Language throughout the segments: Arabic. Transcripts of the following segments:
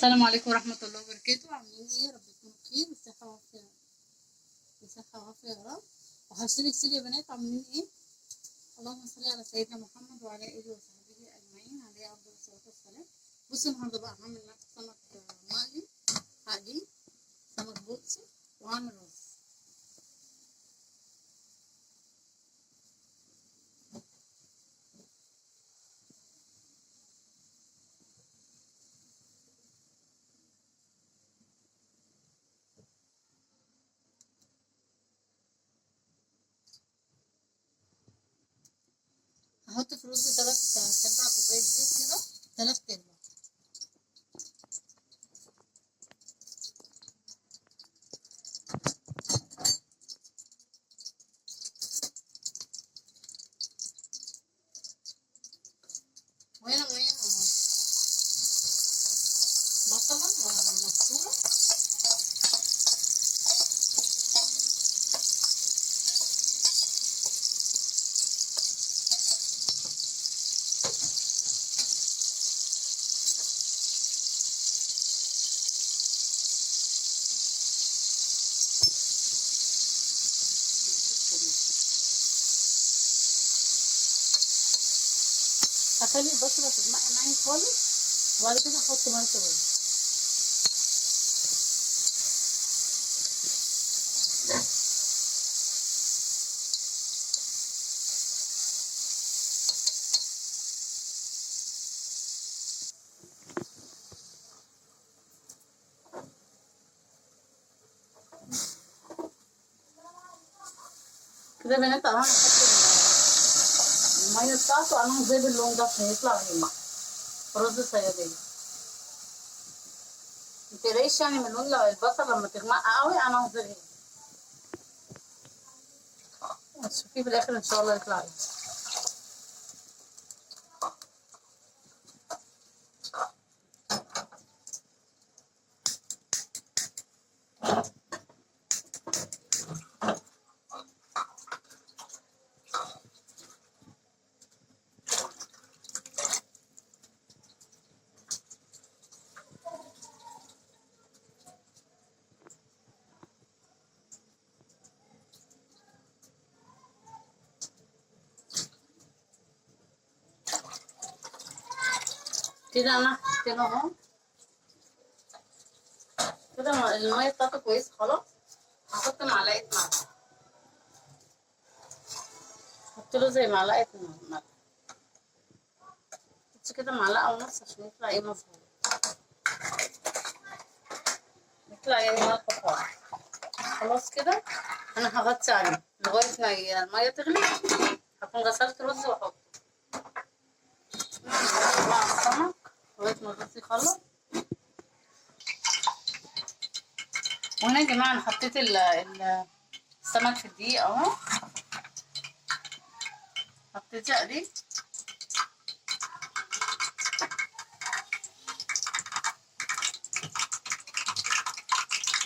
السلام عليكم ورحمة الله وبركاته. عاملين ايه؟ رب تكونوا بخير بصحة وعافية، بصحة وعافية يا رب. وحشتني كتير يا بنات. عاملين ايه؟ اللهم صل على سيدنا محمد وعلى اله وصحبه اجمعين عليه افضل الصلاة والسلام. بصوا النهارده بقى هعمل سمك مقلي، هقليه سمك بولتي، وهعمل رز. هحط في الرز 3 كوباية زيت كده، 3 ارباع. وهنا مية بصلة مبشورة، هخلي البصلة تغمق معايا خالص، وبعد كده احط مية الرز. كده يا بنات اهو هحط المية بتاعته. انا هسيب اللون ده عشان يطلع غامق، رز صيادية. متقلقيش يعني من لون البصل لما تغمق قوي، انا هسيبه هتشوفيه في الاخر ان شاء الله يطلع ايه. كده انا حطيت اهو، كده المية بتاعته كويسة خلاص. هحط معلقة ملح، احط له زي معلقة ملح، بس كده معلقة ونص عشان يطلع ايه مظبوط، يطلع يعني ملح خالص. خلاص كده انا هغطي عليه لغاية ما المية تغلي. هكون غسلت رز واحطه مع السمك لغاية ما الرز يخلص. وهنا يا جماعة انا حطيت السمك في الدقيق اهو، حطيت اقليه.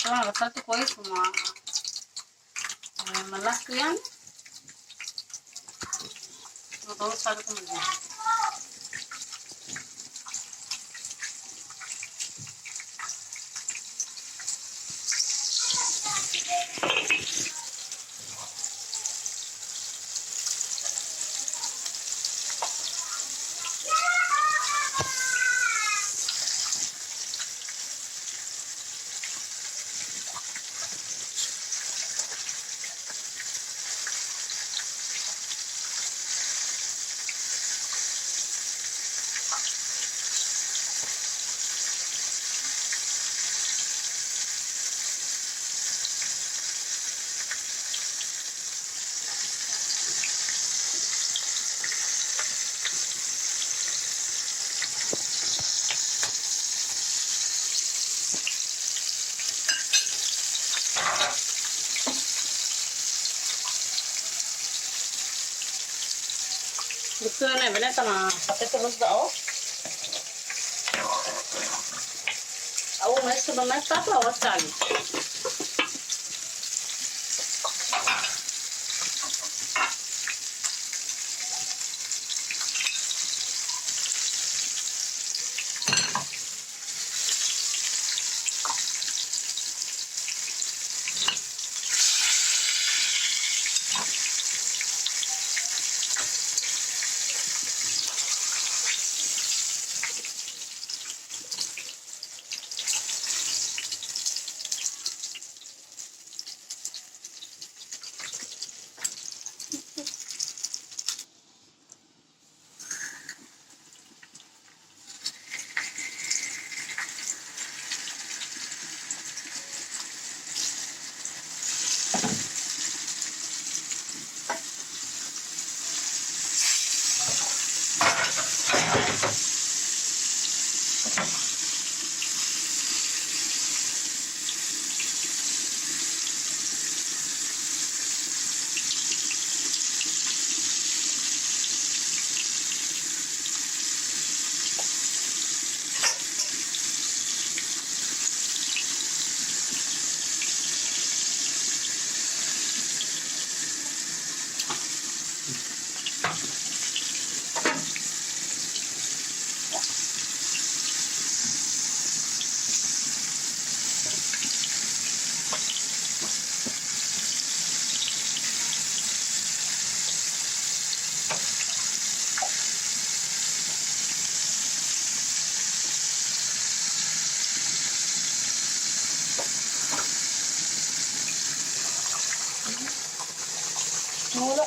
طبعا غسلته كويس وملحته يعني، مطولش عليكم الفيديو. بصوا هنا يا بنات انا حطيت الرز اهو. اول ما يشرب الميه بتاعته اوطي عليه. هو لا.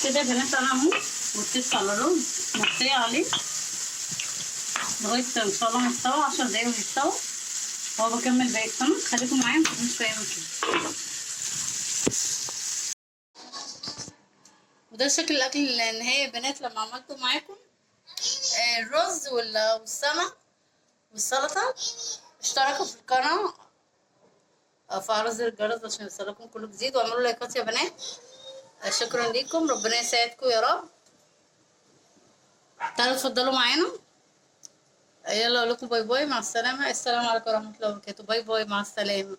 كده يا بنات انا اهو وطيت على الرز مغطيه عليه لغايه ان شاء الله ما يستوى 10 دقايق ويستوى. هو بكمل باقي السمك، خليكم معايا متنسوش في اي مكان. وده شكل الاكل النهائي يا بنات لما عملته معاكم. الرز والسمك والسلطه. اشتركوا في القناه، فعلوا زر الجرس عشان يوصلكم كل جديد، واعملوا لايكات يا بنات. شكرا ليكم، ربنا يسعدكم يا رب. تعالوا اتفضلوا معانا. يلا اقول لكم باي باي، مع السلامه. السلام عليكم ورحمه الله وبركاته. باي باي، مع السلامه.